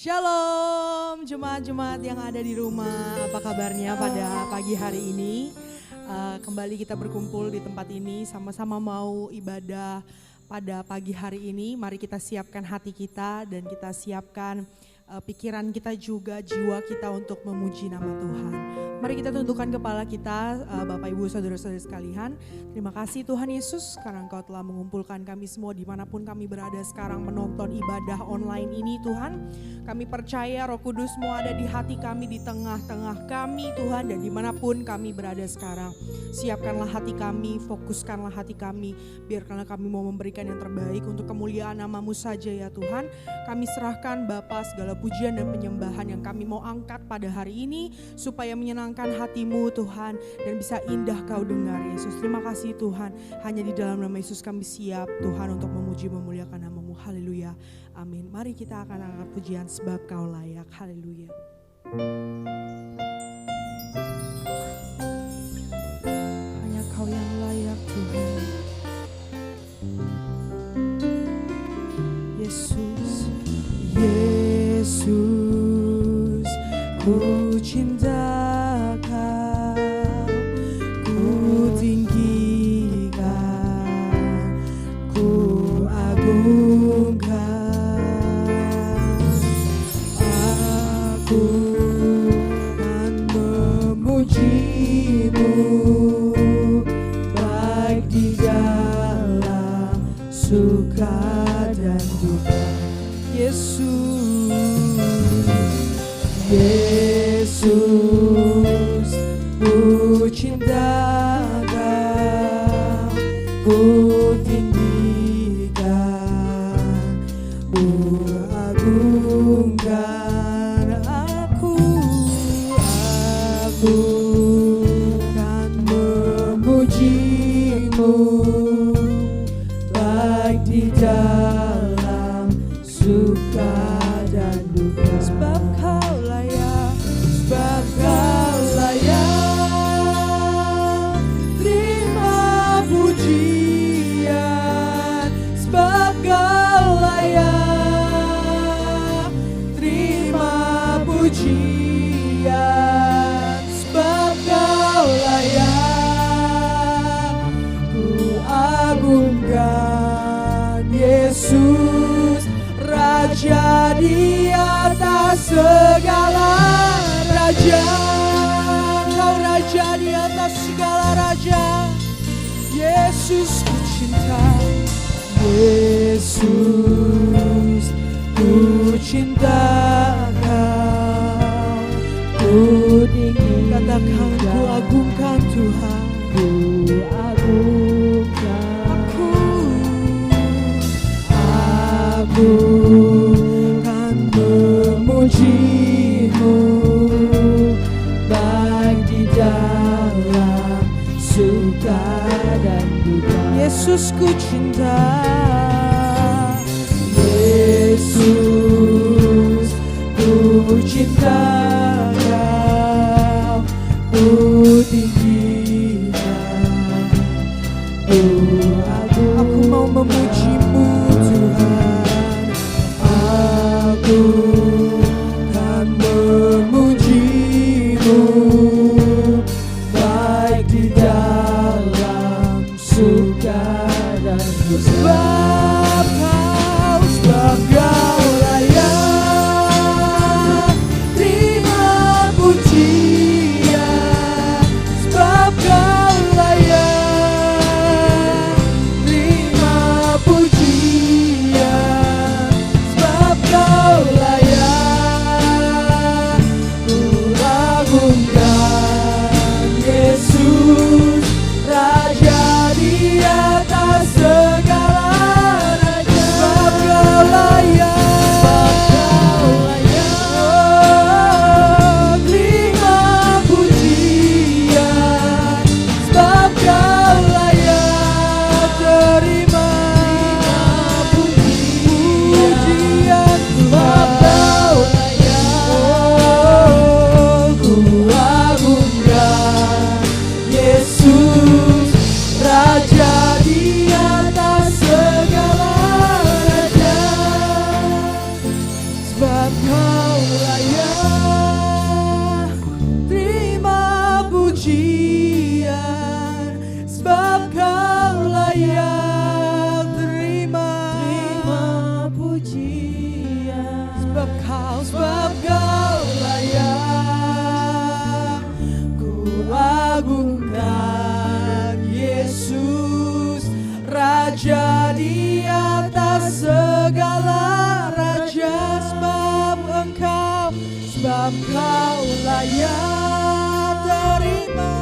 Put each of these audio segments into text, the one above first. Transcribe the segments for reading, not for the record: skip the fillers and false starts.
Shalom jemaat-jemaat yang ada di rumah, apa kabarnya pada pagi hari ini? Kembali kita berkumpul di tempat ini, sama-sama mau ibadah pada pagi hari ini. Mari kita siapkan hati kita dan kita siapkan pikiran kita juga, jiwa kita untuk memuji nama Tuhan. Mari kita tundukkan kepala kita, Bapak Ibu Saudara-saudara sekalian. Terima kasih Tuhan Yesus karena Engkau telah mengumpulkan kami semua dimanapun kami berada sekarang menonton ibadah online ini Tuhan. Kami percaya Roh Kudus-Mu ada di hati kami, di tengah-tengah kami Tuhan, dan dimanapun kami berada sekarang. Siapkanlah hati kami, fokuskanlah hati kami, biarkanlah kami mau memberikan yang terbaik untuk kemuliaan nama-Mu saja ya Tuhan. Kami serahkan Bapa segala pujian dan penyembahan yang kami mau angkat pada hari ini, supaya menyenangkan hati-Mu Tuhan, dan bisa indah Kau dengar Yesus. Terima kasih Tuhan, hanya di dalam nama Yesus kami siap Tuhan untuk memuji memuliakan nama-Mu. Haleluya, amin. Mari kita akan angkat pujian sebab Kau layak. Haleluya. Hanya Kau yang layak Tuhan. Yesus, Yesus, ku cinta Kau, ku tinggikan, ku agungkan. Aku kan memuji-Mu baik di dalam suka dan duka. Yesus, Yesus, ku cinta Kau, ku tinggikan, ku agungkan. Aku kan memuji-Mu baik di dalam suka dan duka. Sebab Kau layak, sebab Kau layak, terima pujian. Sebab Kau layak, terima pujian. Sebab Kau layak, ku agungkan. Yesus, Raja di atas segala raja. Kau Raja di atas segala raja. Yesus, ku cinta. Yesus, ku cinta Kau, ku tinggi. Katakan ku agungkan Tuhan, ku agungkan. Aku kan memuji-Mu baik di dalam suka dan duka. Yesus, ku cinta. Yesus, ku cinta Kau, ku tinggikan, ku agung. Aku mau memuji-Mu Tuhan. Aku kan memuji-Mu baik di dalam suka dan duka. Sebab Kau layak, terima pujian. Sebab Kau layak, terima pujian. Sebab Kau layak, ku agungkan. Yesus, Raja di atas segala raja. sebab Kau layak terima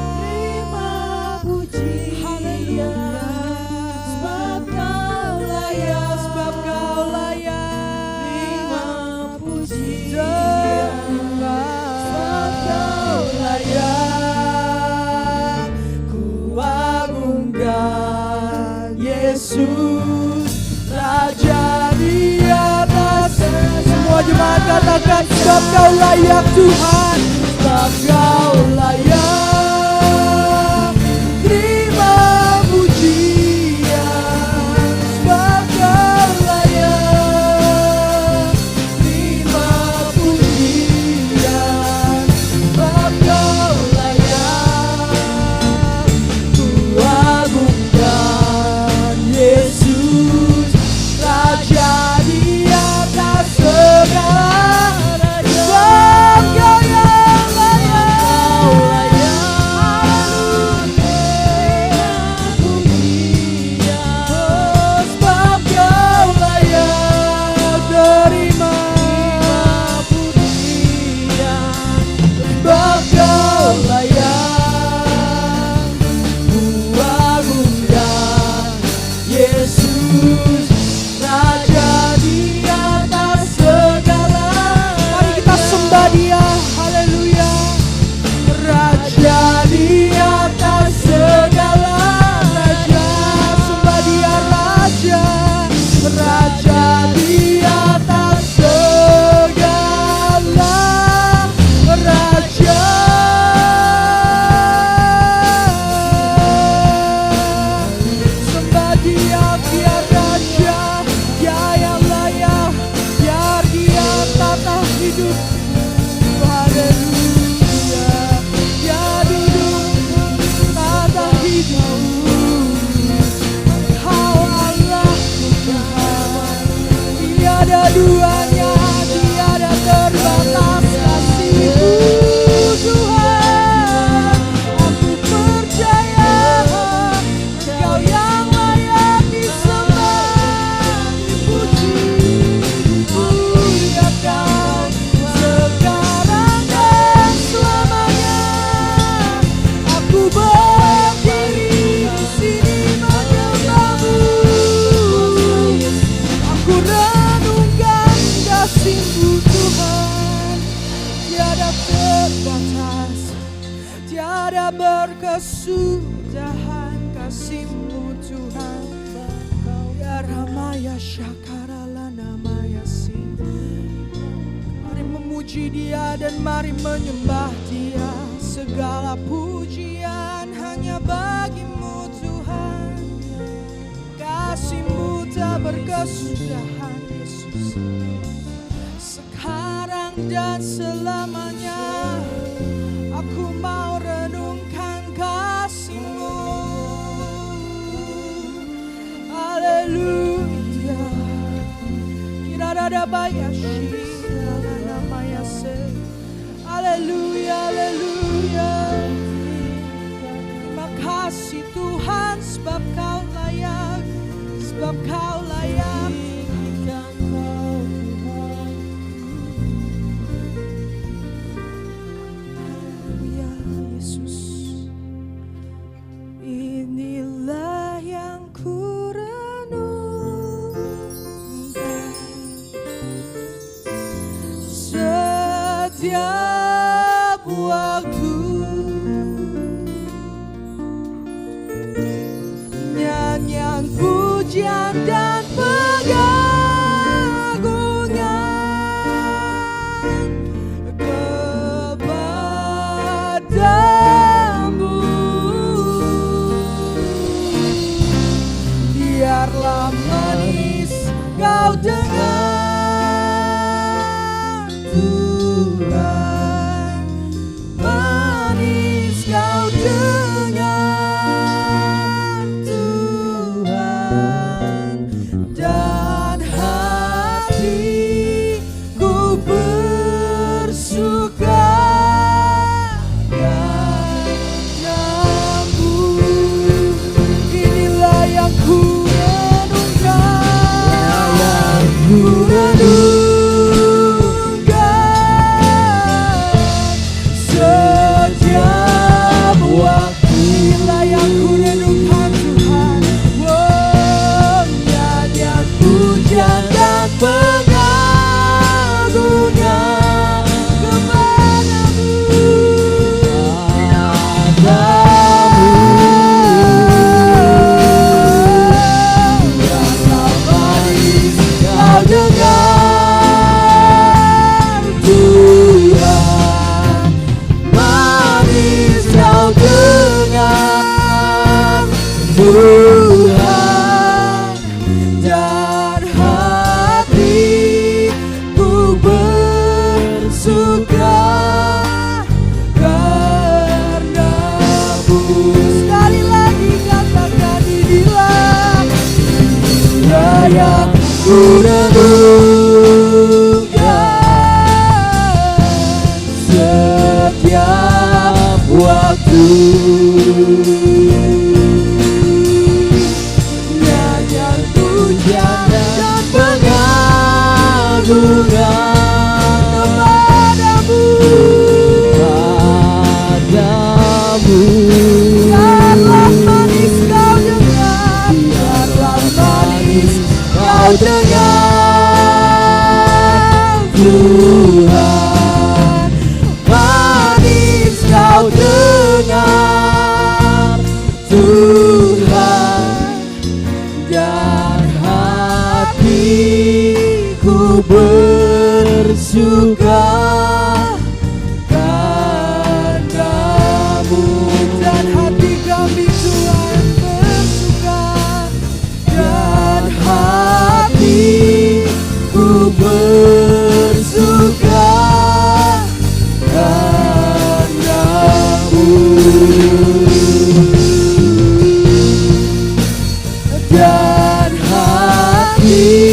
puji. Haleluya. Sebab Kau layak, sebab Kau layak terima puji. Sebab Kau layak, ku agungkan Yesus, Raja di atas. Semua jemaat katakan, sebab Kau layak Tuhan, sebab Kau layak terima pujian. Sebab Kau layak terima pujian. Sebab Kau layak, ku agungkan Yesus, Raja di atas segala. Duanya tiada terbatas kasih-Mu Tuhan. Aku percaya Kau yang layak disembah, dipuji, dimuliakan sekarang dan selamanya. Aku berdiri di sini menyembah-Mu. Aku renungkan kasih-Mu Tuhan, tiada terbatas, tiada berkesudahan kasih-Mu Tuhan. Ya Ramaya Syakaralana Maya Sing. Mari memuji Dia dan mari menyembah Dia. Segala pujian hanya bagi-Mu Tuhan. Kasih-Mu tak berkesudahan Yesus, sekarang dan selamanya. Aku mau renungkan kasih-Mu. Haleluya. Kirada bayashi namanya se. Haleluya, haleluya. Terima kasih Tuhan, sebab Kau layak, sebab Kau layak. Haleluya Yesus. Inilah yang ku renungkan setiap waktu. Nyanyian pujian dan pengagungan kepadamu. Biarlah manis Kau dengar Tuhan, manis Kau dengar Tuhan, dan hatiku bersuka padamu. Inilah yang ku renungkan, yang ku renungkan setiap waktu. Nyanyian pujian dan pengagungan kepadamu. Biarlah manis kau dengar, biarlah manis kau dengar, Tuhan. Manis kau dengar, Tuhan. Dan hatiku bersuka karena-Mu. Dan hati kami Tuhan bersuka, dan hatiku bersuka karena-Mu. Dan hatiku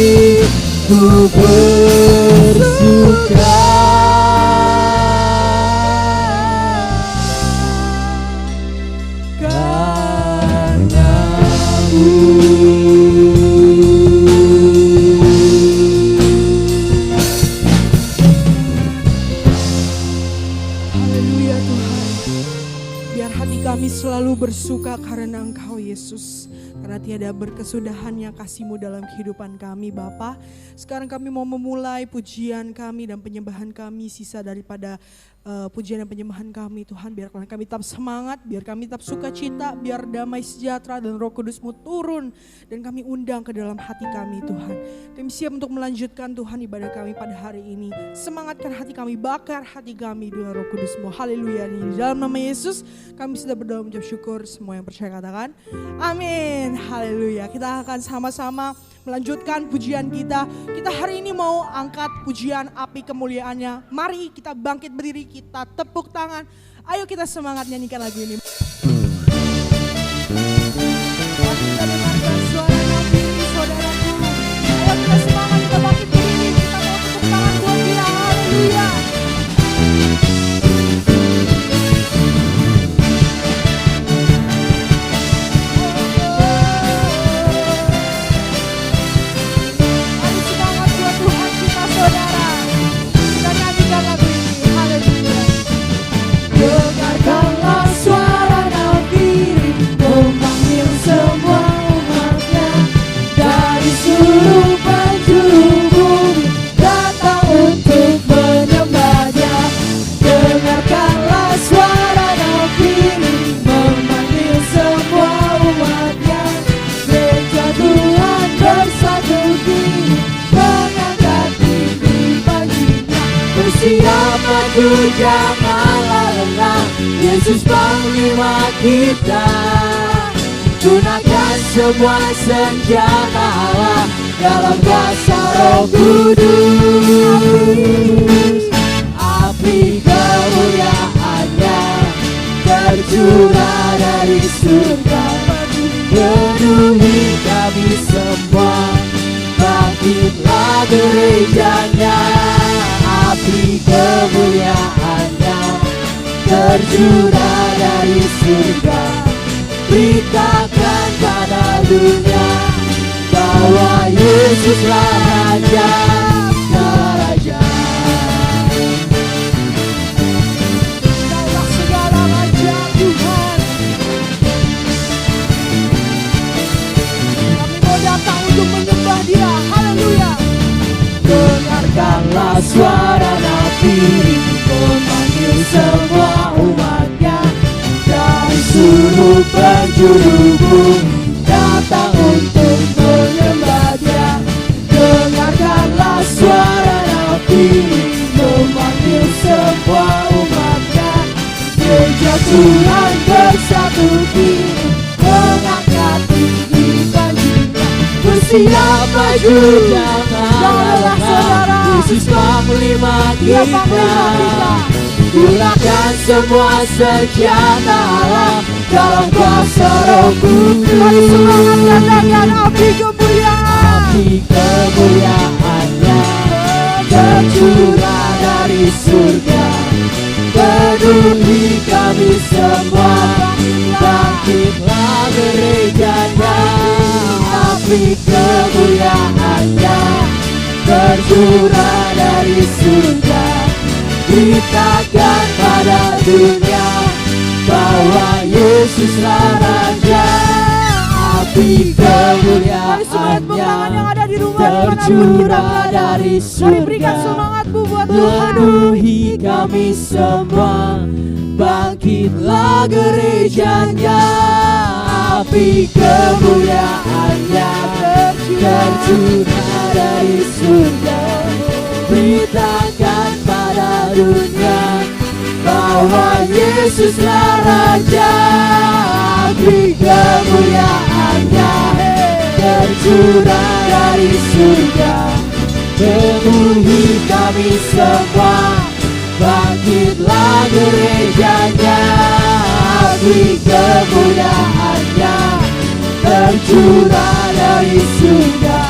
bersuka Haleluya Tuhan. Biar hati kami selalu bersuka karena Engkau Yesus. Karena tiada berkesudahannya kasih-Mu dalam kehidupan kami Bapa. Sekarang kami mau memulai pujian kami dan penyembahan kami, sisa daripada pujian dan penyembahan kami Tuhan. Biarkan kami tetap semangat, biar kami tetap sukacita, biar damai sejahtera dan Roh Kudus-Mu turun dan kami undang ke dalam hati kami Tuhan. Kami siap untuk melanjutkan Tuhan ibadah kami pada hari ini. Semangatkan hati kami, bakar hati kami dengan Roh Kudus-Mu. Haleluya. Di dalam nama Yesus kami sudah berdoa mengucap syukur. Semua yang percaya katakan amin. Haleluya. Kita akan sama-sama melanjutkan pujian kita. Kita hari ini mau angkat pujian api kemuliaannya. Mari kita bangkit berdiri, kita tepuk tangan. Ayo kita semangat nyanyikan lagu ini. Kita dengarkan suara Nabi, saudaraku. Ayo kita semangat, kita bangkit berdiri, kita mau tepuk tangan buat dia. Haleluya. Dengarkanlah suara Nabi memanggil semua umatnya dari seluruh penjuru bumi datang untuk menyembahnya. Dengarkanlah suara Nabi memanggil semua umatnya. Gereja Tuhan bersatu kini mengangkat tinggi baginya. Bersiap maju janganlah lengah, Yesus Panglima kita. Gunakan semua senjata Allah dalam kuasa Roh Kudus. Api kemuliaannya tercurah dari surga, penuhi kami semua. Bangkitlah gerejanya, api kemuliaannya tercurah dari surga. Beritakan pada dunia bahwa Yesuslah Raja, Raja. Daulah segala raja Tuhan. Kami mau datang untuk menyembah Dia. Haleluya. Dengarkanlah suara Nabi memanggil semua umatnya dari seluruh penjuru bumi datang untuk menyembah Dia. Dengarkanlah suara Nabi memanggil semua umatnya. Gereja Tuhan bersatu kini mengangkat tinggi baginya. Bersiap maju janganlah saudara, Yesus Panglima kita. Gunakan semua senjata Allah dalam kuasa Roh Kudus. Mari semangat katakan api kemuliaan. Api bangkitlah gerejanya, api kemuliaannya tercurah dari surga. Beritakan pada dunia bahwa Yesuslah Raja. Api kemuliaannya tercurah dari surga. Penuhi kami semua, bangkitlah gerejanya. Api kemuliaannya tercurah dari surga. Beritakan pada dunia bahwa Yesuslah Raja. Api kemuliaannya tercurah dari surga. Penuhi kami semua, bangkitlah gerejanya. Api kemuliaannya tercurah dari surga.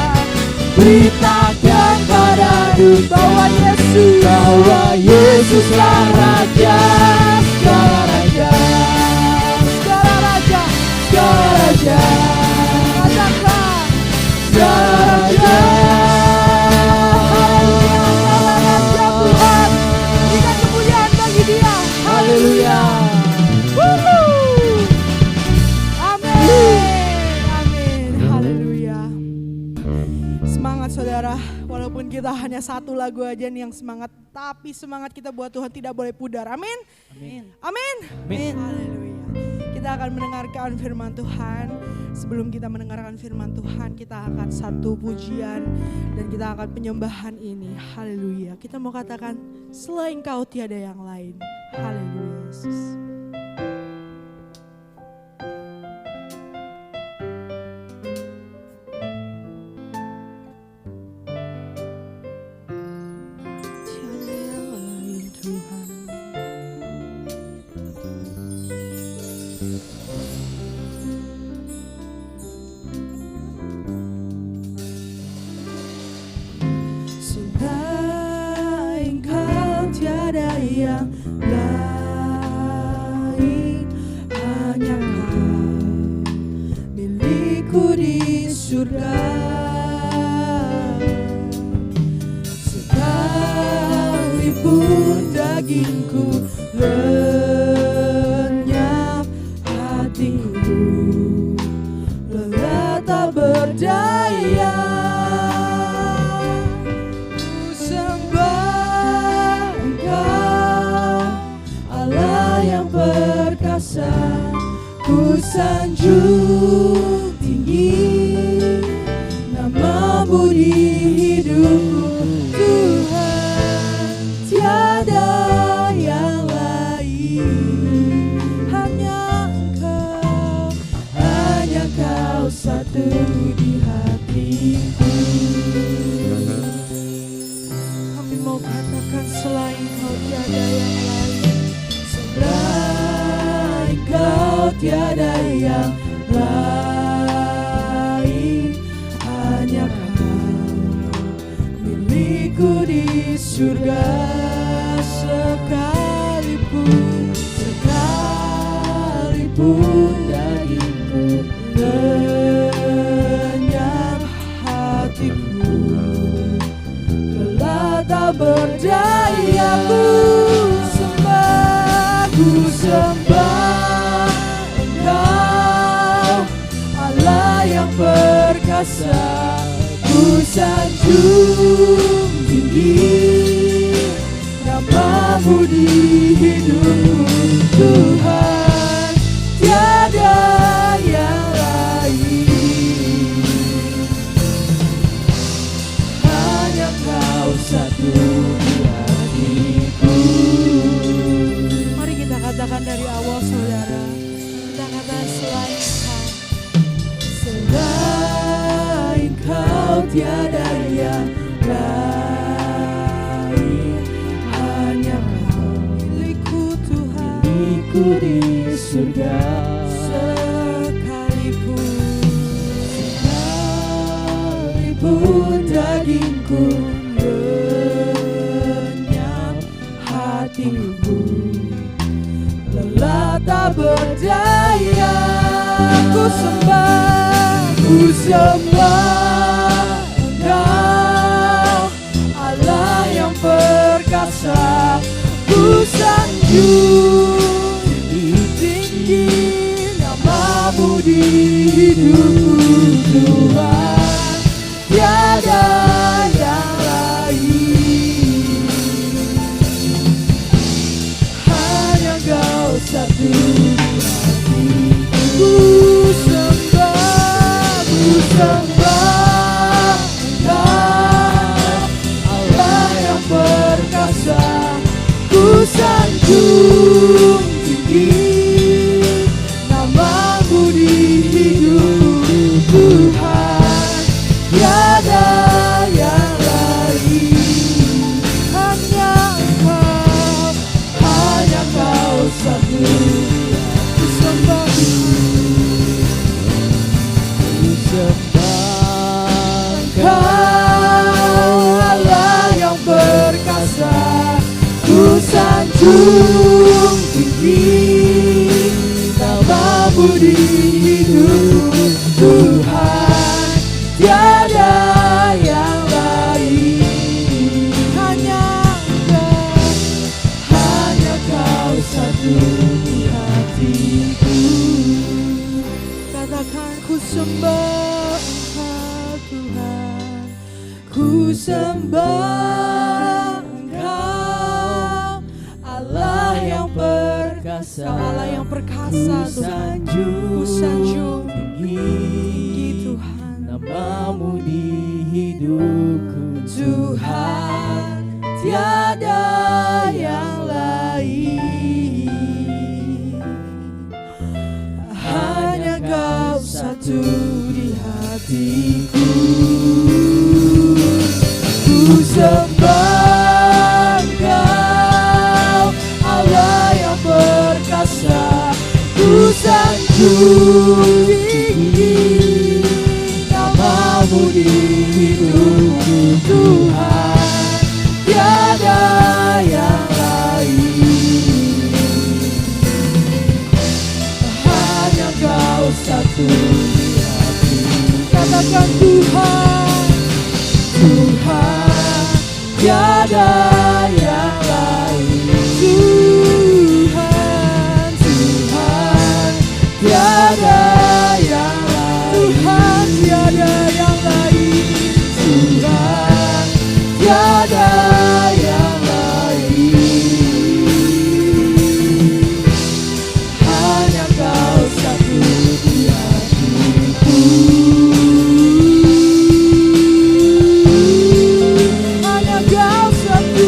Beritakan pada dunia bahwa Yesuslah Raja. Segala raja, segala raja, segala raja, katakan segala raja. Tuhan, berikan kemuliaan bagi Dia. Haleluya. Saudara, walaupun kita hanya satu lagu aja nih yang semangat, tapi semangat kita buat Tuhan tidak boleh pudar. Amin. Amin. Amin. Amin. Haleluya. Kita akan mendengarkan firman Tuhan. Sebelum kita mendengarkan firman Tuhan, kita akan satu pujian dan kita akan penyembahan ini. Haleluya. Kita mau katakan selain Kau tiada yang lain. Haleluya Yesus. Yang lain hanya Kau, milikku di surga. Sekalipun dagingku lenyap, hatiku lelah tak berdaya. Ku sanjung tinggi namamu di hidupku, Tuhan. Tiada yang lain, hanya Kau satu di hatiku. Kami mau katakan selain Kau tiada yang lain. Kau tiada yang lain, hanya Kau, milikku di surga. Sekalipun dagingku lenyap, hatiku lelah tak berdaya. Ku sembah Engkau, Allah yang perkasa. Ku sanjung tinggi namamu di hidupku, Tuhan. Tiada yang lain, hanya Kau satu di hatiku. Mari kita katakan dari awal, saudara. Kita katakan selain Kau. Selain Kau tiada yang lain, hanya Kau, milikku Tuhan, milikku di surga. Sekalipun dagingku lenyap, hatiku lelah tak berdaya. sembah Engkau, Allah yang perkasa. Ku sanjung tinggi namamu di hidupku Tuhan, tiada yang lain, hanya Kau satu di hatiku. Ku sembah Engkau, Allah yang perkasa. Ku sanjung tinggi namamu di hidup Tuhan, tiada yang lain, hanya Engkau, hanya Kau satu. Ku sembah, ku sembah Engkau, Allah yang perkasa. Ku sanjung tinggi namamu di hidup Tuhan, tiada yang lain, hanya Kau satu di hatiku. Katakan ku sembah Engkau Tuhan, ku sembah Engkau, Allah yang perkasa. Allah yang perkasa, Tuhan. Ku sanjung tinggi Tuhan, namamu di hidupku Tuhan, tiada yang lain, hanya Kau satu di hatiku. Ku sembah Engkau, Allah yang perkasa. Ku sanjung tinggi namamu di hidupku Tuhan, tiada yang lain, hanya Kau satu di hati. Katakan Tuhan, Tuhan, tiada yang lain. Tuhan, Tuhan, tiada yang lain. Tuhan, tiada yang lain. Tuhan, tiada yang lain, hanya Kau satu di hatiku. Hanya Kau satu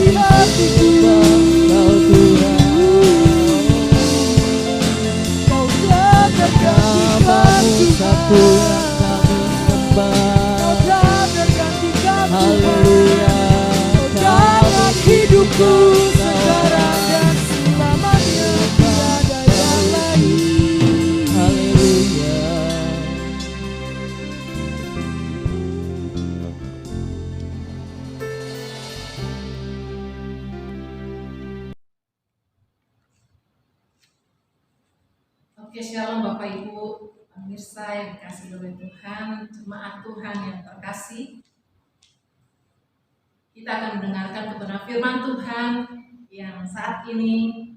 di hatiku. Kau Tuhan, Kau tak tergantikan Tuhan. Kau tak tergantikan Tuhan. Kau dalam hidupku sekarang dan selamanya, tiada yang lain. Haleluya. Oke, shalom Bapak Ibu, pemirsa yang dikasihi oleh Tuhan, jemaat Tuhan yang terkasih. Kita akan mendengarkan kebenaran firman Tuhan yang saat ini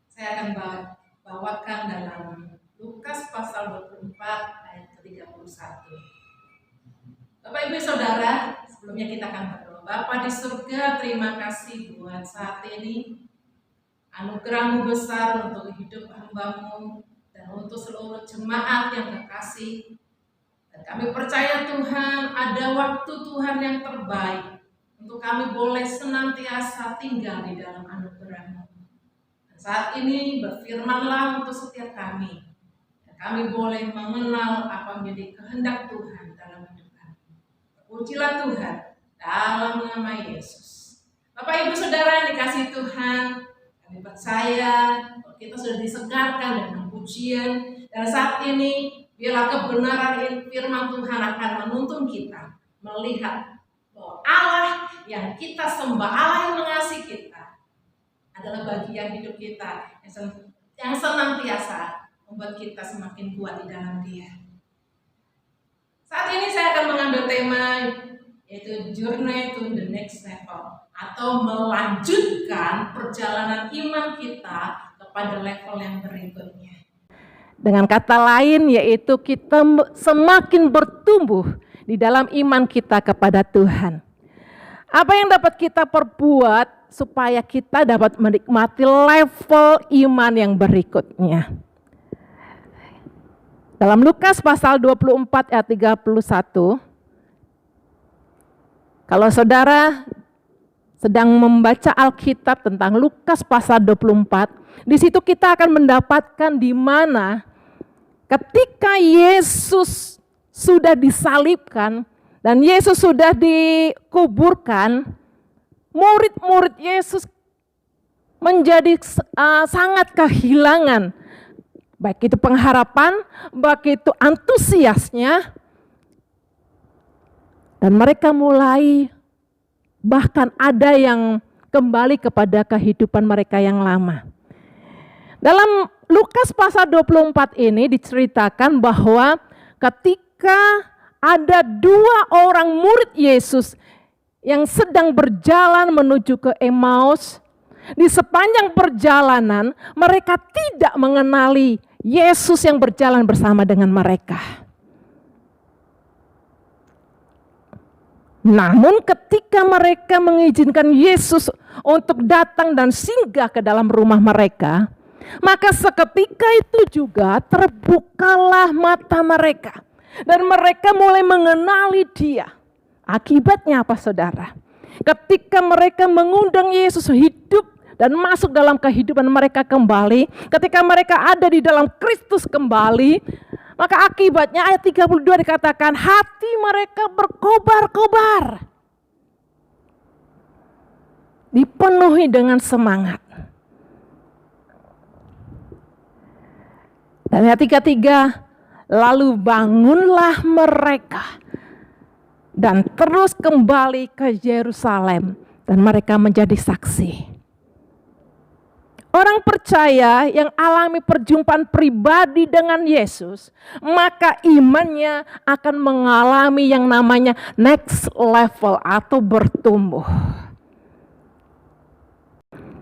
saya akan bawakan dalam Lukas pasal 24 ayat ke-31. Bapak Ibu Saudara, sebelumnya kita akan berdoa. Bapa di surga, terima kasih buat saat ini. Anugerah-Mu besar untuk hidup hamba-Mu dan untuk seluruh jemaat yang terkasih. Dan kami percaya Tuhan ada waktu Tuhan yang terbaik untuk kami boleh senantiasa tinggal di dalam anugerah-Mu. Dan saat ini berfirmanlah untuk setiap kami. Dan kami boleh mengenal apa menjadi kehendak Tuhan dalam hidup kami. Pujilah Tuhan dalam nama Yesus. Bapak Ibu Saudara yang dikasihi Tuhan, kami percaya kita sudah disegarkan dengan pujian, dan saat ini biarlah kebenaran firman Tuhan akan menuntun kita melihat bahwa Allah yang kita sembah, Allah yang mengasihi kita adalah bagian hidup kita yang senantiasa membuat kita semakin kuat di dalam Dia. Saat ini saya akan mengambil tema yaitu Journey to the Next Level, atau melanjutkan perjalanan iman kita kepada level yang berikutnya. Dengan kata lain yaitu kita semakin bertumbuh di dalam iman kita kepada Tuhan. Apa yang dapat kita perbuat supaya kita dapat menikmati level iman yang berikutnya? Dalam Lukas pasal 24 ayat 31, kalau saudara sedang membaca Alkitab tentang Lukas pasal 24, di situ kita akan mendapatkan di mana ketika Yesus sudah disalibkan dan Yesus sudah dikuburkan, murid-murid Yesus menjadi sangat kehilangan, baik itu pengharapan, baik itu antusiasnya, dan mereka mulai bahkan ada yang kembali kepada kehidupan mereka yang lama. Dalam Lukas pasal 24 ini diceritakan bahwa ketika ada 2 orang murid Yesus yang sedang berjalan menuju ke Emmaus, di sepanjang perjalanan mereka tidak mengenali Yesus yang berjalan bersama dengan mereka. Namun ketika mereka mengizinkan Yesus untuk datang dan singgah ke dalam rumah mereka, maka seketika itu juga terbukalah mata mereka dan mereka mulai mengenali Dia. Akibatnya apa, saudara? Ketika mereka mengundang Yesus hidup dan masuk dalam kehidupan mereka kembali, ketika mereka ada di dalam Kristus kembali, maka akibatnya ayat 32 dikatakan hati mereka berkobar-kobar, dipenuhi dengan semangat. Dan ayat 33, lalu bangunlah mereka dan terus kembali ke Yerusalem dan mereka menjadi saksi. Orang percaya yang alami perjumpaan pribadi dengan Yesus, maka imannya akan mengalami yang namanya next level atau bertumbuh.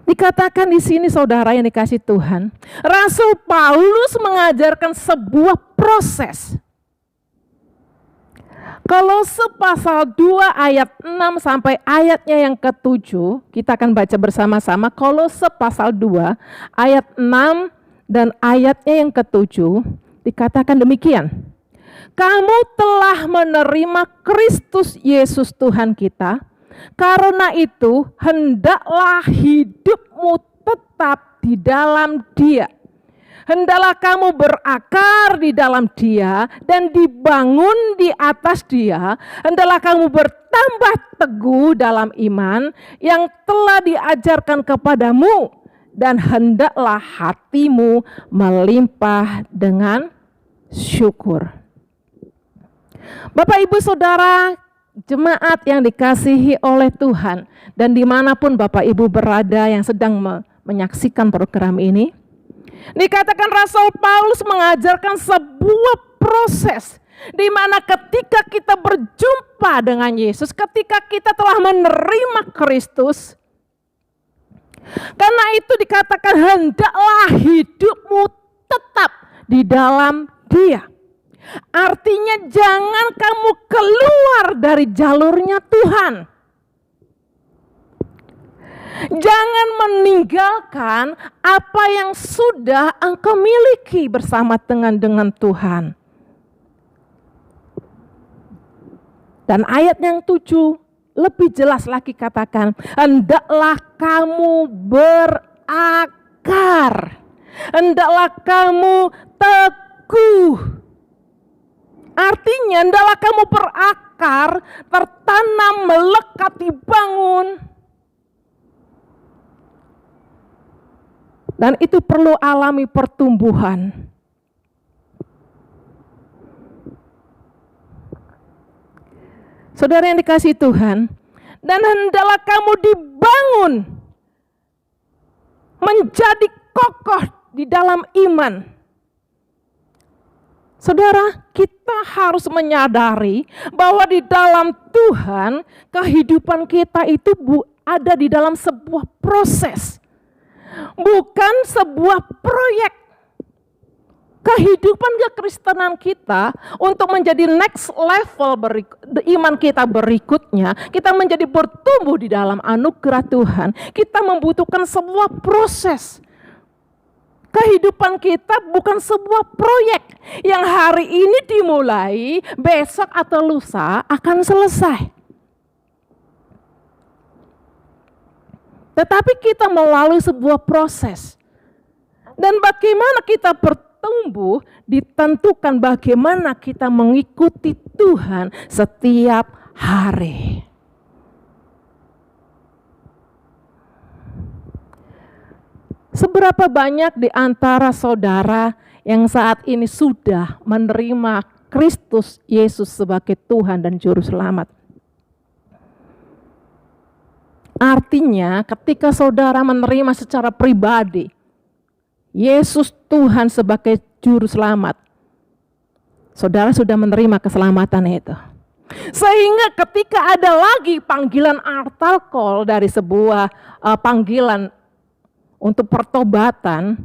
Dikatakan di sini, saudara yang dikasih Tuhan, Rasul Paulus mengajarkan sebuah proses. Kolose pasal 2 ayat 6 sampai ayatnya yang ke-7, kita akan baca bersama-sama. Kolose pasal 2 ayat 6 dan ayatnya yang ke-7 dikatakan demikian. Kamu telah menerima Kristus Yesus Tuhan kita, karena itu hendaklah hidupmu tetap di dalam Dia. Hendaklah kamu berakar di dalam Dia dan dibangun di atas Dia. Hendaklah kamu bertambah teguh dalam iman yang telah diajarkan kepadamu. Dan hendaklah hatimu melimpah dengan syukur. Bapak, Ibu, Saudara, jemaat yang dikasihi oleh Tuhan, dan dimanapun Bapak Ibu berada yang sedang menyaksikan program ini, dikatakan Rasul Paulus mengajarkan sebuah proses di mana ketika kita berjumpa dengan Yesus, ketika kita telah menerima Kristus, karena itu dikatakan hendaklah hidupmu tetap di dalam Dia. Artinya jangan kamu keluar dari jalurnya Tuhan. Jangan meninggalkan apa yang sudah engkau miliki bersama dengan Tuhan. Dan ayat yang 7 lebih jelas lagi katakan, hendaklah kamu berakar. Hendaklah kamu teguh. Artinya hendaklah kamu berakar, tertanam, melekat, dibangun. Dan itu perlu alami pertumbuhan. Saudara yang dikasihi Tuhan, dan hendaklah kamu dibangun menjadi kokoh di dalam iman. Saudara, kita harus menyadari bahwa di dalam Tuhan, kehidupan kita itu ada di dalam sebuah proses, bukan sebuah proyek. Kehidupan kekristenan kita untuk menjadi next level iman kita berikutnya, kita menjadi bertumbuh di dalam anugerah Tuhan, kita membutuhkan sebuah proses. Kehidupan kita bukan sebuah proyek yang hari ini dimulai, besok atau lusa akan selesai. Tetapi kita melalui sebuah proses. Dan bagaimana kita bertumbuh ditentukan bagaimana kita mengikuti Tuhan setiap hari. Seberapa banyak di antara saudara yang saat ini sudah menerima Kristus Yesus sebagai Tuhan dan Juru Selamat? Artinya ketika saudara menerima secara pribadi Yesus Tuhan sebagai Juru Selamat, saudara sudah menerima keselamatan itu. Sehingga ketika ada lagi panggilan altar call dari sebuah panggilan untuk pertobatan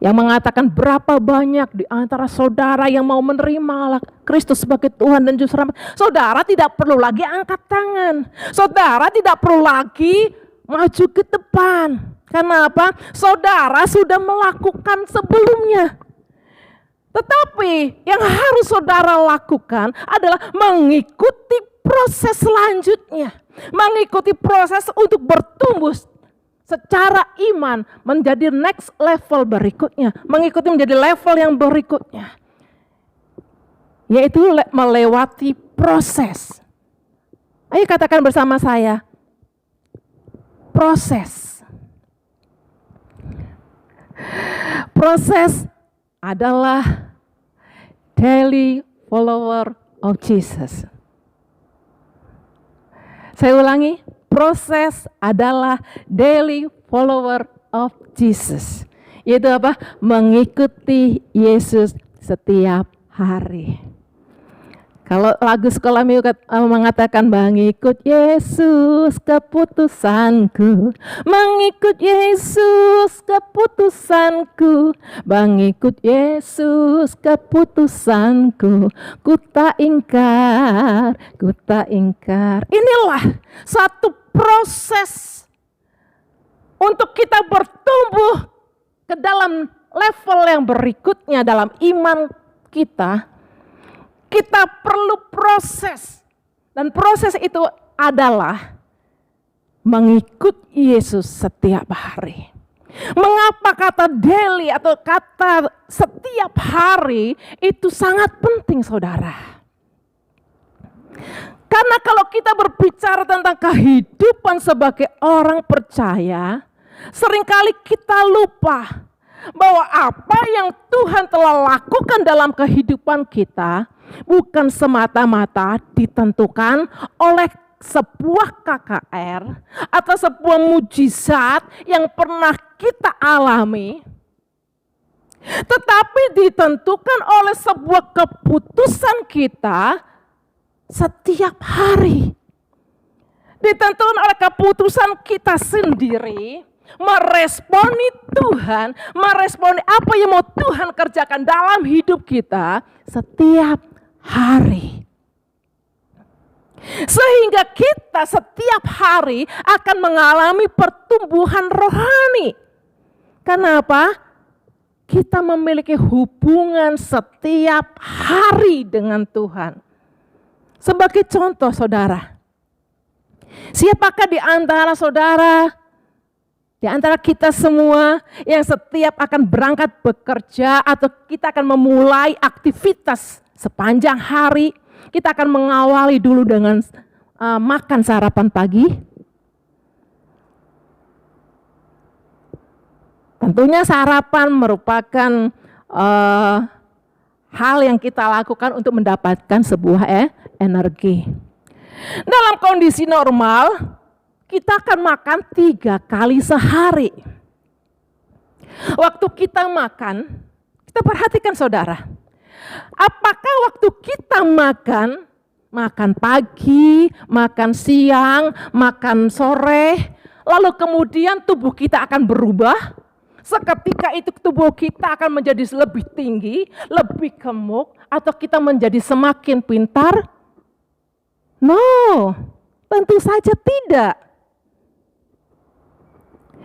yang mengatakan berapa banyak di antara saudara yang mau menerima Kristus sebagai Tuhan dan Juru Selamat, saudara tidak perlu lagi angkat tangan. Saudara tidak perlu lagi maju ke depan. Kenapa? Saudara sudah melakukan sebelumnya. Tetapi yang harus saudara lakukan adalah mengikuti proses selanjutnya. Mengikuti proses untuk bertumbuh secara iman menjadi next level berikutnya, mengikuti menjadi level yang berikutnya, yaitu melewati proses. Ayo katakan bersama saya, proses. Proses adalah daily follower of Jesus. Saya ulangi, proses adalah daily follower of Jesus. Yaitu apa? Mengikuti Yesus setiap hari. Kalau lagu sekolah minggu mengatakan mengikut Yesus keputusanku, mengikut Yesus keputusanku, mengikut Yesus keputusanku, ku tak ingkar, ku tak ingkar. Inilah satu proses untuk kita bertumbuh ke dalam level yang berikutnya dalam iman kita. Kita perlu proses, dan proses itu adalah mengikut Yesus setiap hari. Mengapa kata daily atau kata setiap hari itu sangat penting, saudara? Karena kalau kita berbicara tentang kehidupan sebagai orang percaya, seringkali kita lupa bahwa apa yang Tuhan telah lakukan dalam kehidupan kita bukan semata-mata ditentukan oleh sebuah KKR atau sebuah mujizat yang pernah kita alami, tetapi ditentukan oleh sebuah keputusan kita setiap hari. Ditentukan oleh keputusan kita sendiri meresponi Tuhan, meresponi apa yang mau Tuhan kerjakan dalam hidup kita setiap hari. Sehingga kita setiap hari akan mengalami pertumbuhan rohani. Kenapa? Kita memiliki hubungan setiap hari dengan Tuhan. Sebagai contoh, saudara, siapakah di antara saudara, di antara kita semua yang setiap akan berangkat bekerja atau kita akan memulai aktivitas sepanjang hari, kita akan mengawali dulu dengan makan sarapan pagi? Tentunya sarapan merupakan hal yang kita lakukan untuk mendapatkan sebuah energi. Dalam kondisi normal, kita akan makan 3 kali sehari. Waktu kita makan, kita Kita perhatikan saudara, apakah waktu kita makan pagi, makan siang, makan sore, lalu kemudian tubuh kita akan berubah? Seketika itu tubuh kita akan menjadi lebih tinggi, lebih gemuk, atau kita menjadi semakin pintar? No, tentu saja tidak.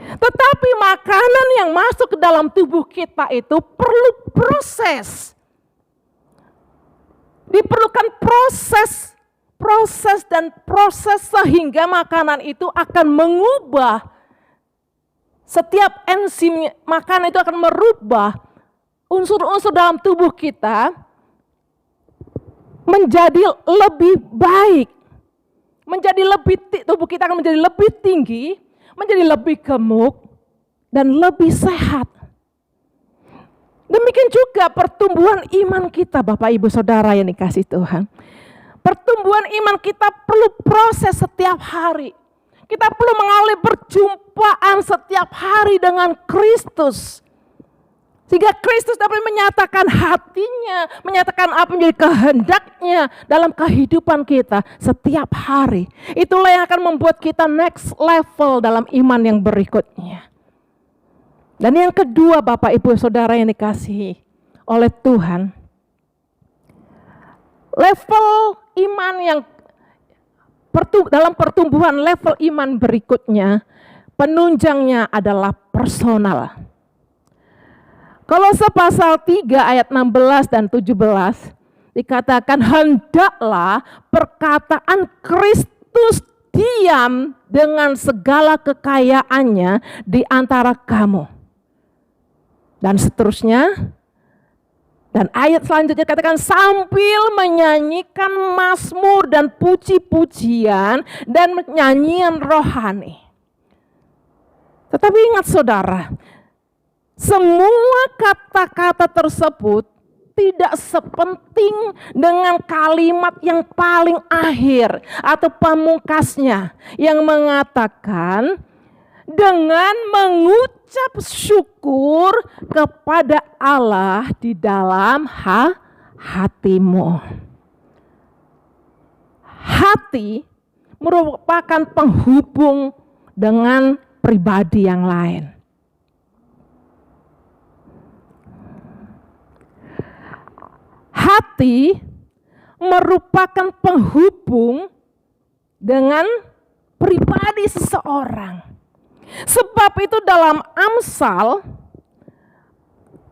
Tetapi makanan yang masuk ke dalam tubuh kita itu perlu proses. Diperlukan proses sehingga makanan itu akan mengubah. Setiap enzim makanan itu akan merubah unsur-unsur dalam tubuh kita menjadi lebih baik. Tubuh kita akan menjadi lebih tinggi, menjadi lebih gemuk, dan lebih sehat. Demikian juga pertumbuhan iman kita, Bapak Ibu Saudara yang dikasihi Tuhan. Pertumbuhan iman kita perlu proses setiap hari. Kita perlu mengalami perjumpaan setiap hari dengan Kristus. Sehingga Kristus dapat menyatakan hatinya, menyatakan apa menjadi kehendaknya dalam kehidupan kita setiap hari. Itulah yang akan membuat kita next level dalam iman yang berikutnya. Dan yang kedua, Bapak Ibu Saudara yang dikasihi oleh Tuhan, level iman yang dalam pertumbuhan level iman berikutnya, penunjangnya adalah personal. Kolose pasal 3 ayat 16 dan 17 dikatakan, hendaklah perkataan Kristus diam dengan segala kekayaannya di antara kamu. Dan seterusnya. Dan ayat selanjutnya katakan, sambil menyanyikan mazmur dan puji-pujian dan nyanyian rohani. Tetapi ingat saudara, semua kata-kata tersebut tidak sepenting dengan kalimat yang paling akhir atau pamungkasnya yang mengatakan, dengan mengucap syukur kepada Allah di dalam hatimu. Hati merupakan penghubung dengan pribadi yang lain. Hati merupakan penghubung dengan pribadi seseorang. Sebab itu dalam Amsal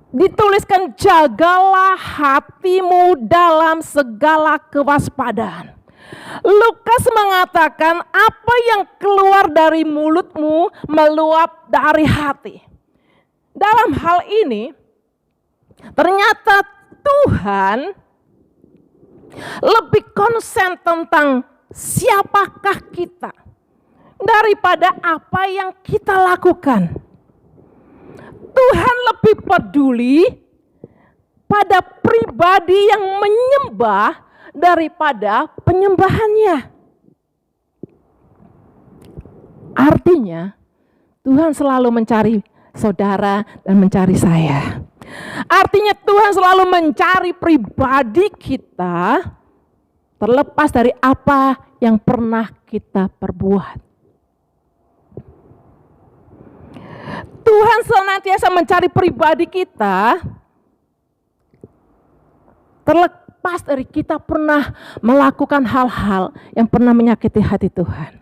dituliskan, jagalah hatimu dalam segala kewaspadaan. Lukas mengatakan, apa yang keluar dari mulutmu meluap dari hati. Dalam hal ini, ternyata Tuhan lebih konsen tentang siapakah kita daripada apa yang kita lakukan. Tuhan lebih peduli pada pribadi yang menyembah daripada penyembahannya. Artinya, Tuhan selalu mencari saudara dan mencari saya. Artinya Tuhan selalu mencari pribadi kita terlepas dari apa yang pernah kita perbuat. Tuhan senantiasa mencari pribadi kita terlepas dari kita pernah melakukan hal-hal yang pernah menyakiti hati Tuhan.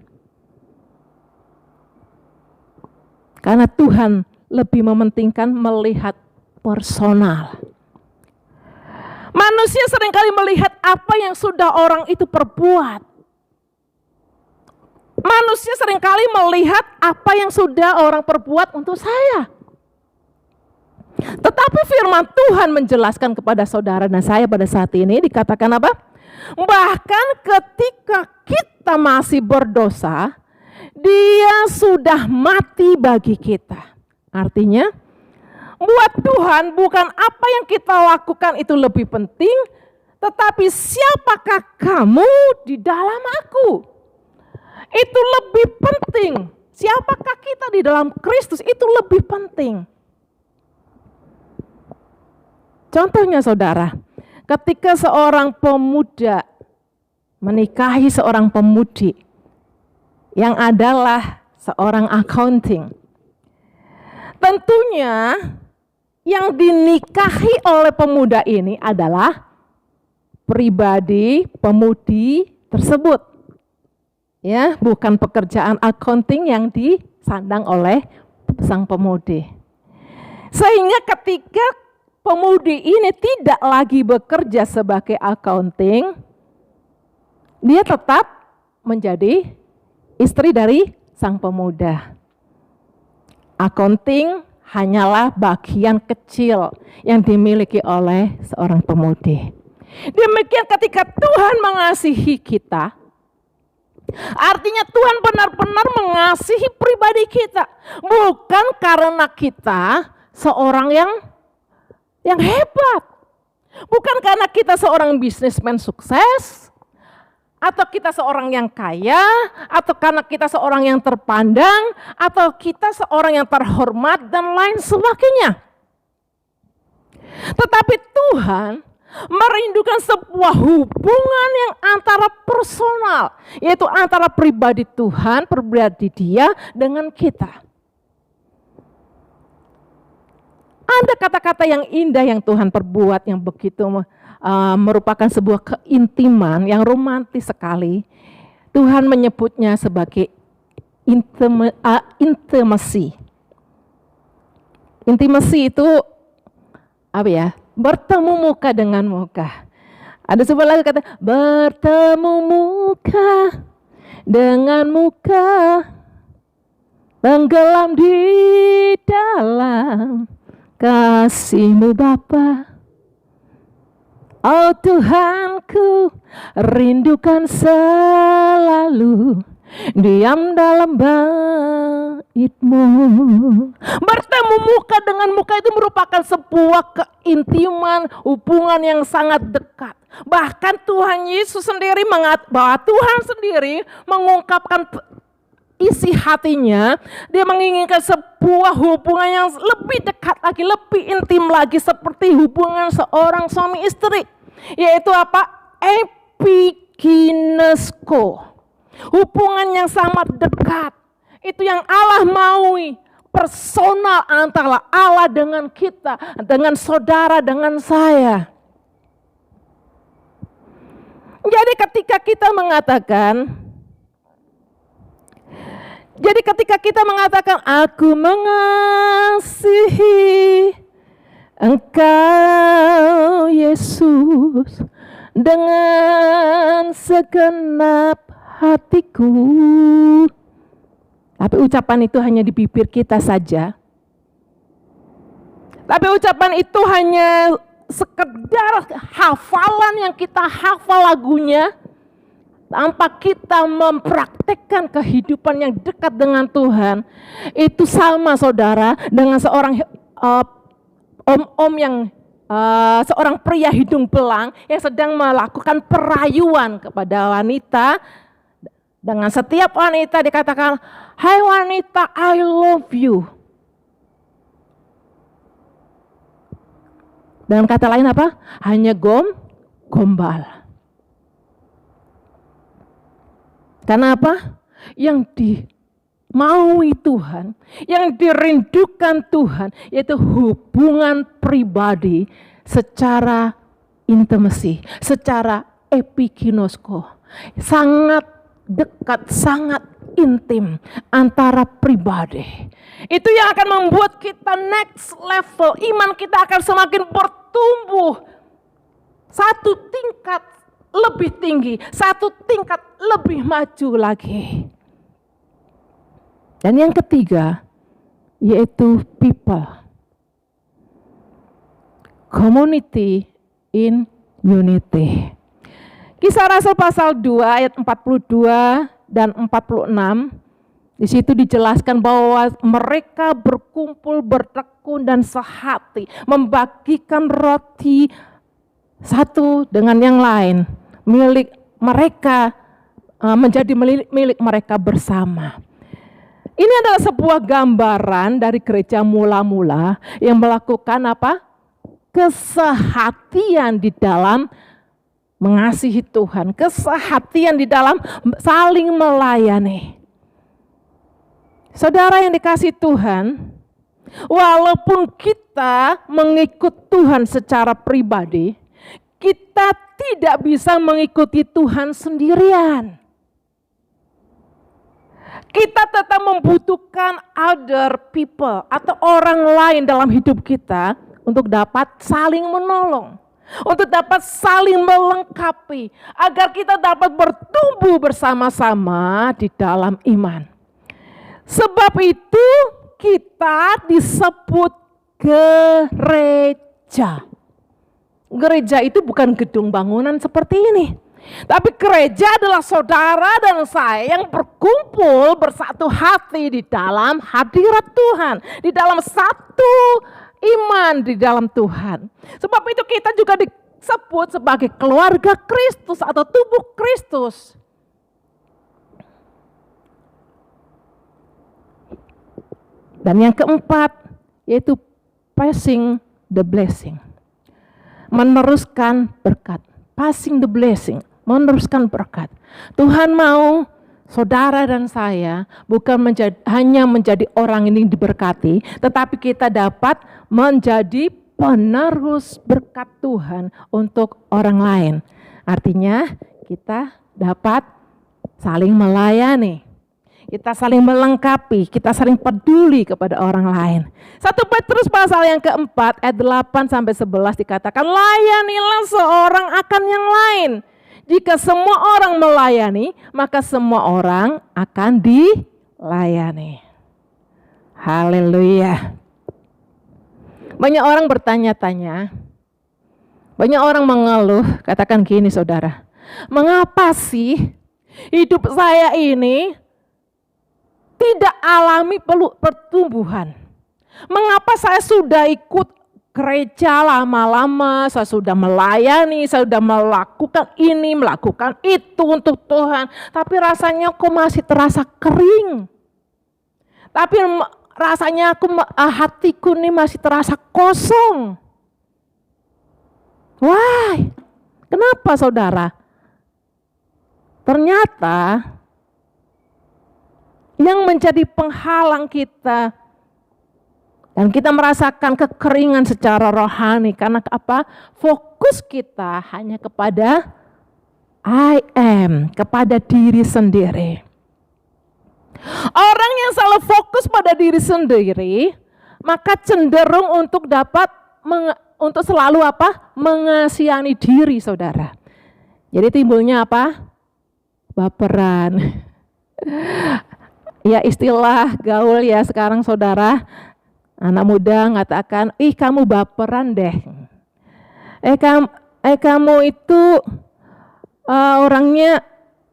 Karena Tuhan lebih mementingkan melihat personal. Manusia seringkali melihat apa yang sudah orang itu perbuat. Manusia seringkali melihat apa yang sudah orang perbuat untuk saya. Tetapi firman Tuhan menjelaskan kepada saudara dan saya pada saat ini dikatakan apa? Bahkan ketika kita masih berdosa, Dia sudah mati bagi kita. Artinya, buat Tuhan bukan apa yang kita lakukan itu lebih penting, tetapi siapakah kamu di dalam aku. Itu lebih penting. Siapakah kita di dalam Kristus itu lebih penting. Contohnya saudara, ketika seorang pemuda menikahi seorang pemudi yang adalah seorang accounting, tentunya yang dinikahi oleh pemuda ini adalah pribadi pemudi tersebut. Ya, bukan pekerjaan accounting yang disandang oleh sang pemudi. Sehingga ketika pemudi ini tidak lagi bekerja sebagai accounting, dia tetap menjadi istri dari sang pemuda. Accounting hanyalah bagian kecil yang dimiliki oleh seorang pemudi. Demikian ketika Tuhan mengasihi kita, artinya Tuhan benar-benar mengasihi pribadi kita. Bukan karena kita seorang yang hebat. Bukan karena kita seorang bisnismen sukses, atau kita seorang yang kaya, atau karena kita seorang yang terpandang, atau kita seorang yang terhormat, dan lain sebagainya. Tetapi Tuhan merindukan sebuah hubungan yang antara personal, yaitu antara pribadi Tuhan, pribadi Dia dengan kita. Ada kata-kata yang indah yang Tuhan perbuat yang begitu merupakan sebuah keintiman yang romantis sekali. Tuhan menyebutnya sebagai intimacy. Intimacy itu apa ya? Bertemu muka dengan muka. Ada sebuah lagu kata bertemu muka dengan muka, tenggelam di dalam kasih-Mu Bapa. Oh Tuhanku, rindukan selalu diam dalam bait-Mu. Bertemu muka dengan muka itu merupakan sebuah keintiman, hubungan yang sangat dekat. Bahkan Tuhan Yesus sendiri bahwa Tuhan sendiri mengungkapkan isi hatinya. Dia menginginkan sebuah hubungan yang lebih dekat lagi, lebih intim lagi, seperti hubungan seorang suami istri, yaitu apa? Epiginosko. Hubungan yang sangat dekat. Itu yang Allah maui, personal antara Allah dengan kita, dengan saudara, dengan saya. Jadi ketika kita mengatakan aku mengasihi Engkau Yesus dengan segenap hatiku, tapi ucapan itu hanya di bibir kita saja. Tapi ucapan itu hanya sekedar hafalan yang kita hafal lagunya, tanpa kita mempraktekkan kehidupan yang dekat dengan Tuhan. Itu sama saudara dengan seorang om-om yang seorang pria hidung belang yang sedang melakukan perayuan kepada wanita. Dengan setiap wanita dikatakan, "Hai wanita, I love you." Dengan kata lain apa? Hanya gombal. Karena apa? Yang dimaui Tuhan, yang dirindukan Tuhan, yaitu hubungan pribadi secara intimasi, secara epiginosko. Sangat dekat, sangat intim antara pribadi. Itu yang akan membuat kita next level. Iman kita akan semakin bertumbuh. Satu tingkat lebih tinggi, satu tingkat lebih maju lagi. Dan yang ketiga, yaitu people. Community in unity. Kisah Rasul pasal 2 ayat 42 dan 46, di situ dijelaskan bahwa mereka berkumpul, bertekun dan sehati, membagikan roti satu dengan yang lain, milik mereka menjadi milik mereka bersama. Ini adalah sebuah gambaran dari gereja mula-mula yang melakukan apa? kesehatian di dalam mengasihi Tuhan, kesehatian di dalam saling melayani. Saudara yang dikasihi Tuhan, walaupun kita mengikut Tuhan secara pribadi, kita tidak bisa mengikuti Tuhan sendirian. Kita tetap membutuhkan other people atau orang lain dalam hidup kita untuk dapat saling menolong, untuk dapat saling melengkapi, agar kita dapat bertumbuh bersama-sama di dalam iman. Sebab itu kita disebut gereja. Gereja itu bukan gedung bangunan seperti ini. Tapi gereja adalah saudara dan saya yang berkumpul bersatu hati di dalam hadirat Tuhan. Di dalam satu iman di dalam Tuhan. Sebab itu kita juga disebut sebagai keluarga Kristus atau tubuh Kristus. Dan yang keempat yaitu passing the blessing. Meneruskan berkat. Passing the blessing. Meneruskan berkat. Tuhan mau saudara dan saya bukan hanya menjadi orang ini diberkati, tetapi kita dapat menjadi penerus berkat Tuhan untuk orang lain. Artinya kita dapat saling melayani. Kita saling melengkapi, kita saling peduli kepada orang lain. 1 Petrus pasal yang keempat ayat 8-11 dikatakan, layanilah seorang akan yang lain. Jika semua orang melayani, maka semua orang akan dilayani. Haleluya. Banyak orang bertanya-tanya, banyak orang mengeluh, katakan gini saudara, mengapa sih hidup saya ini tidak alami pertumbuhan? Mengapa saya sudah ikut gereja lama-lama, saya sudah melayani, saya sudah melakukan ini, melakukan itu untuk Tuhan, tapi rasanya kok masih terasa kering. Tapi rasanya hatiku ini masih terasa kosong. Wah, kenapa saudara? Ternyata yang menjadi penghalang kita dan kita merasakan kekeringan secara rohani karena apa? Fokus kita hanya kepada I am, kepada diri sendiri. Orang yang selalu fokus pada diri sendiri, maka cenderung untuk untuk selalu apa? Mengasihani diri, saudara. Jadi timbulnya apa? Baperan. Ya istilah gaul ya sekarang saudara, anak muda mengatakan, ih kamu baperan deh. Kamu itu orangnya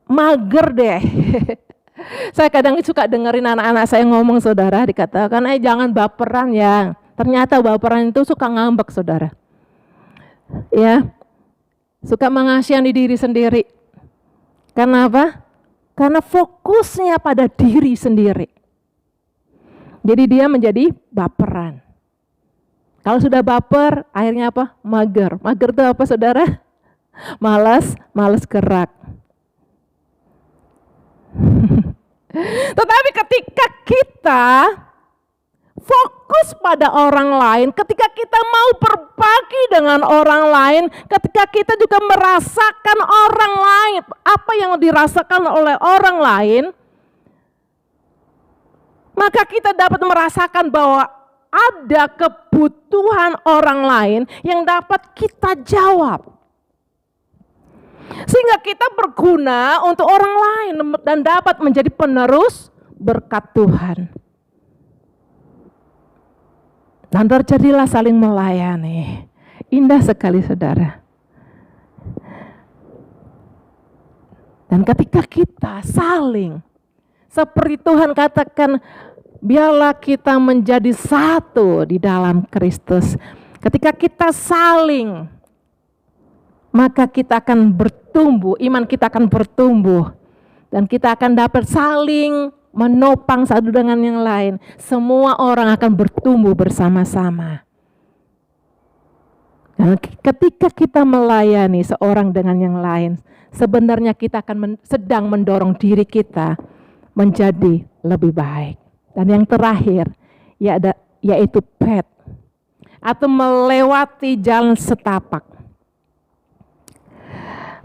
mager deh. Saya kadang suka dengerin anak-anak saya ngomong saudara, dikatakan, jangan baperan ya. Ternyata baperan itu suka ngambek saudara. Ya, suka mengasihani diri sendiri. Karena apa? Karena fokusnya pada diri sendiri. Jadi dia menjadi baperan. Kalau sudah baper, akhirnya apa? Mager. Mager itu apa saudara? Malas gerak. Tetapi ketika kita fokus pada orang lain, ketika kita mau berbagi dengan orang lain, ketika kita juga merasakan orang lain, apa yang dirasakan oleh orang lain, maka kita dapat merasakan bahwa ada kebutuhan orang lain yang dapat kita jawab. Sehingga kita berguna untuk orang lain dan dapat menjadi penerus berkat Tuhan. Dan terjadilah saling melayani. Indah sekali saudara. Dan ketika kita saling, seperti Tuhan katakan, biarlah kita menjadi satu di dalam Kristus. Ketika kita saling, maka kita akan bertumbuh, iman kita akan bertumbuh. Dan kita akan dapat saling menopang satu dengan yang lain. Semua orang akan bertumbuh bersama-sama. Karena ketika kita melayani seorang dengan yang lain, sebenarnya kita akan sedang mendorong diri kita menjadi lebih baik. Dan yang terakhir, yaitu pet, atau melewati jalan setapak.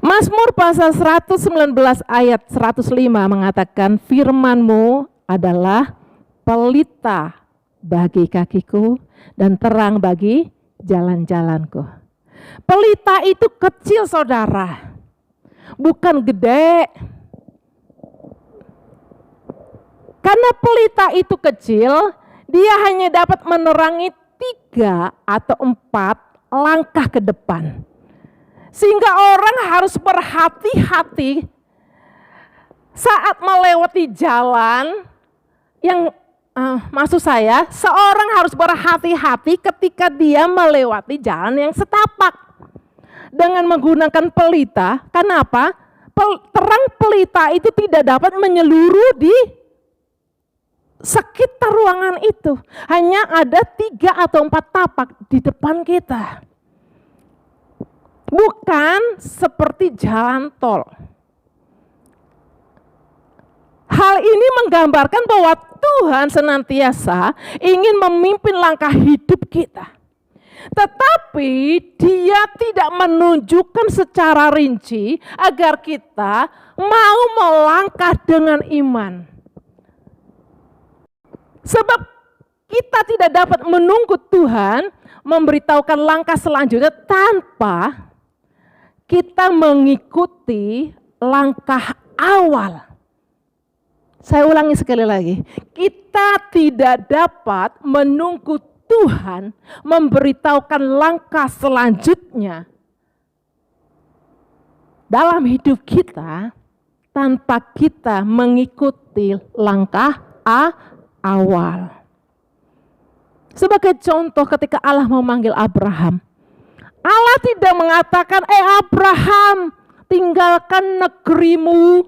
Mazmur pasal 119 ayat 105 mengatakan, firman-Mu adalah pelita bagi kakiku dan terang bagi jalan-jalanku. Pelita itu kecil, saudara, bukan gede. Karena pelita itu kecil, dia hanya dapat menerangi 3 atau 4 langkah ke depan. Sehingga orang harus berhati-hati saat melewati jalan yang maksud saya, seorang harus berhati-hati ketika dia melewati jalan yang setapak dengan menggunakan pelita. Kenapa? Terang pelita itu tidak dapat menyeluruh di sekitar ruangan itu. Hanya ada 3 atau 4 tapak di depan kita. Bukan seperti jalan tol. Hal ini menggambarkan bahwa Tuhan senantiasa ingin memimpin langkah hidup kita. Tetapi Dia tidak menunjukkan secara rinci agar kita mau melangkah dengan iman. Sebab kita tidak dapat menunggu Tuhan memberitahukan langkah selanjutnya tanpa kita mengikuti langkah awal. Saya ulangi sekali lagi, kita tidak dapat menunggu Tuhan memberitahukan langkah selanjutnya dalam hidup kita tanpa kita mengikuti langkah awal. Sebagai contoh, ketika Allah memanggil Abraham, Allah tidak mengatakan, Abraham, tinggalkan negerimu,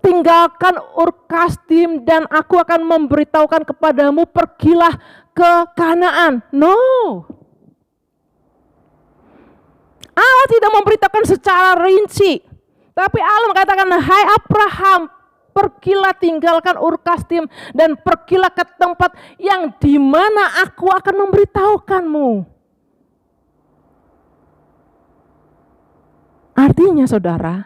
tinggalkan Ur Kasdim, dan aku akan memberitahukan kepadamu, pergilah ke Kanaan. No. Allah tidak memberitahukan secara rinci, tapi Allah mengatakan, hai Abraham, pergilah, tinggalkan Ur Kasdim, dan pergilah ke tempat yang di mana aku akan memberitahukanmu. Artinya, saudara,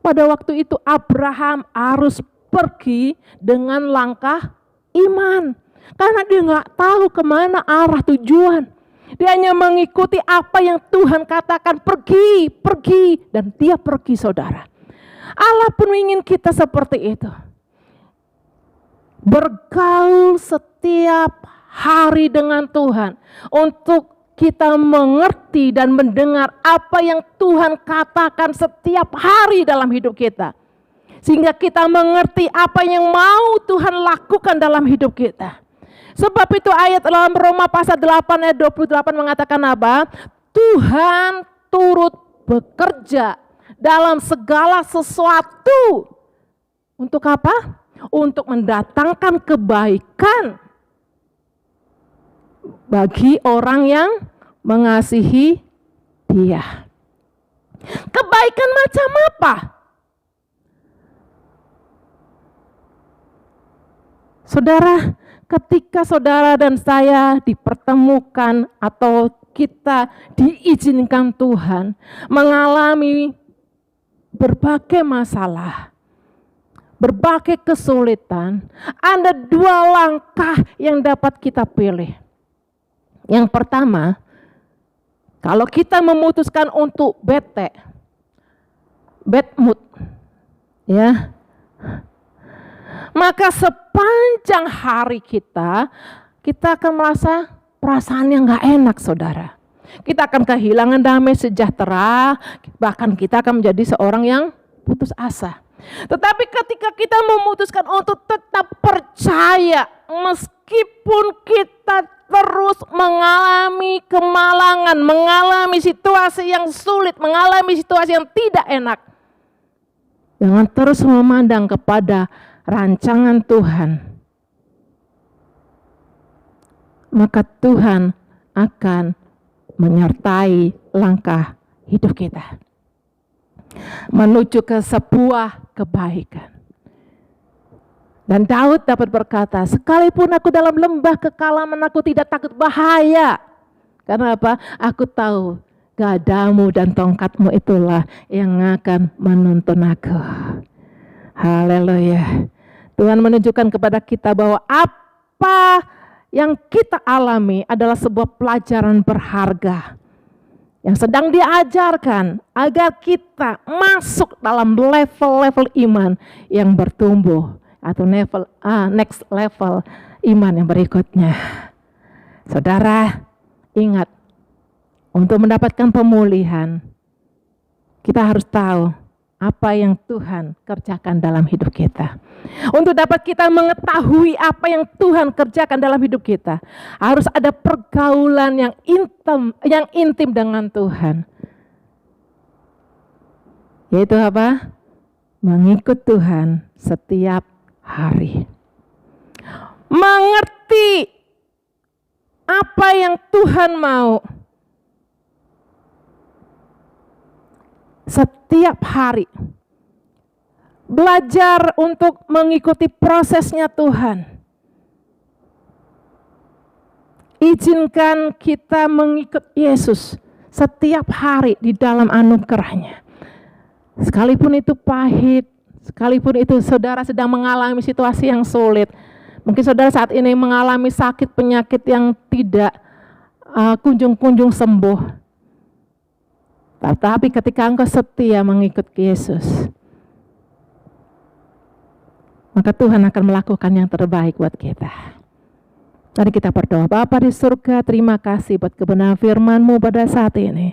pada waktu itu Abraham harus pergi dengan langkah iman. Karena dia nggak tahu kemana arah tujuan. Dia hanya mengikuti apa yang Tuhan katakan, pergi, dan dia pergi, saudara. Allah pun ingin kita seperti itu. Bergaul setiap hari dengan Tuhan untuk kita mengerti dan mendengar apa yang Tuhan katakan setiap hari dalam hidup kita. Sehingga kita mengerti apa yang mau Tuhan lakukan dalam hidup kita. Sebab itu ayat dalam Roma pasal 8 ayat 28 mengatakan apa? Tuhan turut bekerja dalam segala sesuatu. Untuk apa? Untuk mendatangkan kebaikan bagi orang yang mengasihi Dia. Kebaikan macam apa? Saudara, ketika saudara dan saya dipertemukan atau kita diizinkan Tuhan mengalami berbagai masalah, berbagai kesulitan, ada 2 langkah yang dapat kita pilih. Yang pertama, kalau kita memutuskan untuk bad mood, ya, maka sepanjang hari kita akan merasa perasaan yang gak enak, saudara. Kita akan kehilangan damai sejahtera, bahkan kita akan menjadi seorang yang putus asa. Tetapi ketika kita memutuskan untuk tetap percaya, meskipun kita terus mengalami kemalangan, mengalami situasi yang sulit, mengalami situasi yang tidak enak, jangan terus memandang kepada rancangan Tuhan, maka Tuhan akan menyertai langkah hidup kita menuju ke sebuah kebaikan. Dan Daud dapat berkata, sekalipun aku dalam lembah kekalaman, aku tidak takut bahaya. Karena apa? Aku tahu gadamu dan tongkatmu itulah yang akan menuntun aku. Haleluya. Tuhan menunjukkan kepada kita bahwa apa yang kita alami adalah sebuah pelajaran berharga yang sedang diajarkan agar kita masuk dalam level-level iman yang bertumbuh atau next level iman yang berikutnya. Saudara, ingat, untuk mendapatkan pemulihan kita harus tahu apa yang Tuhan kerjakan dalam hidup kita. Untuk dapat kita mengetahui apa yang Tuhan kerjakan dalam hidup kita, harus ada pergaulan yang intim dengan Tuhan. Yaitu apa? Mengikut Tuhan setiap hari. Mengerti apa yang Tuhan mau. Setiap hari belajar untuk mengikuti prosesnya Tuhan. Izinkan kita mengikut Yesus setiap hari di dalam anugerahnya. Sekalipun itu pahit, sekalipun itu saudara sedang mengalami situasi yang sulit. Mungkin saudara saat ini mengalami sakit penyakit yang tidak kunjung-kunjung sembuh. Tetapi ketika engkau setia mengikut Yesus, maka Tuhan akan melakukan yang terbaik buat kita. Mari kita berdoa. Bapa di surga, terima kasih buat kebenaran firman-Mu pada saat ini.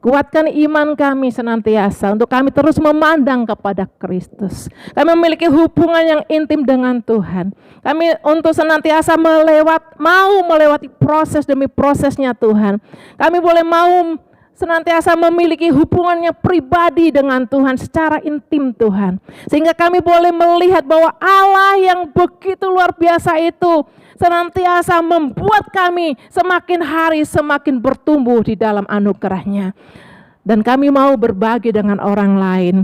Kuatkan iman kami senantiasa untuk kami terus memandang kepada Kristus. Kami memiliki hubungan yang intim dengan Tuhan. Kami untuk senantiasa mau melewati proses demi prosesnya Tuhan. Kami boleh mau senantiasa memiliki hubungannya pribadi dengan Tuhan secara intim Tuhan. Sehingga kami boleh melihat bahwa Allah yang begitu luar biasa itu senantiasa membuat kami semakin hari semakin bertumbuh di dalam anugerahnya. Dan kami mau berbagi dengan orang lain.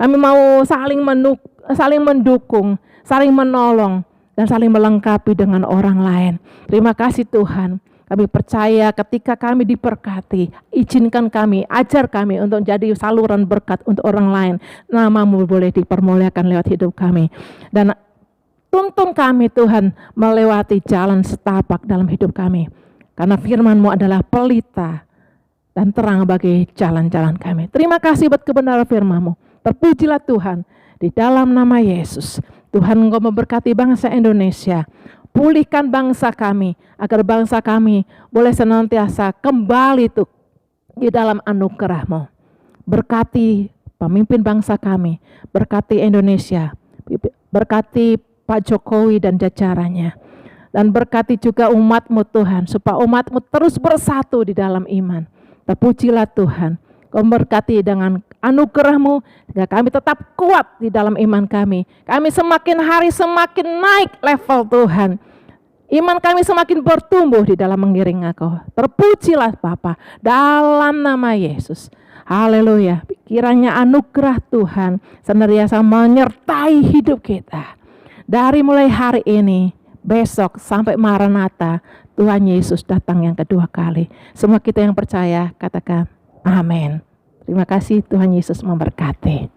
Kami mau saling mendukung, saling menolong, dan saling melengkapi dengan orang lain. Terima kasih Tuhan. Kami percaya ketika kami diberkati, izinkan kami, ajar kami untuk jadi saluran berkat untuk orang lain. Nama-Mu boleh dipermuliakan lewat hidup kami. Dan tuntun kami Tuhan melewati jalan setapak dalam hidup kami. Karena firman-Mu adalah pelita dan terang bagi jalan-jalan kami. Terima kasih buat kebenaran firman-Mu. Terpujilah Tuhan di dalam nama Yesus. Tuhan Engkau memberkati bangsa Indonesia. Pulihkan bangsa kami, agar bangsa kami boleh senantiasa kembali tuh di dalam anugerah-Mu. Berkati pemimpin bangsa kami, berkati Indonesia, berkati Pak Jokowi dan jajarannya. Dan berkati juga umat-Mu Tuhan, supaya umat-Mu terus bersatu di dalam iman. Terpujilah Tuhan, Kau berkati dengan anugerah-Mu, sehingga kami tetap kuat di dalam iman kami. Kami semakin hari semakin naik level Tuhan. Iman kami semakin bertumbuh di dalam mengiring Engkau. Terpujilah Bapa dalam nama Yesus. Haleluya. Kiranya anugerah Tuhan senantiasa menyertai hidup kita. Dari mulai hari ini, besok sampai Maranatha, Tuhan Yesus datang yang kedua kali. Semua kita yang percaya katakan amin. Terima kasih, Tuhan Yesus memberkati.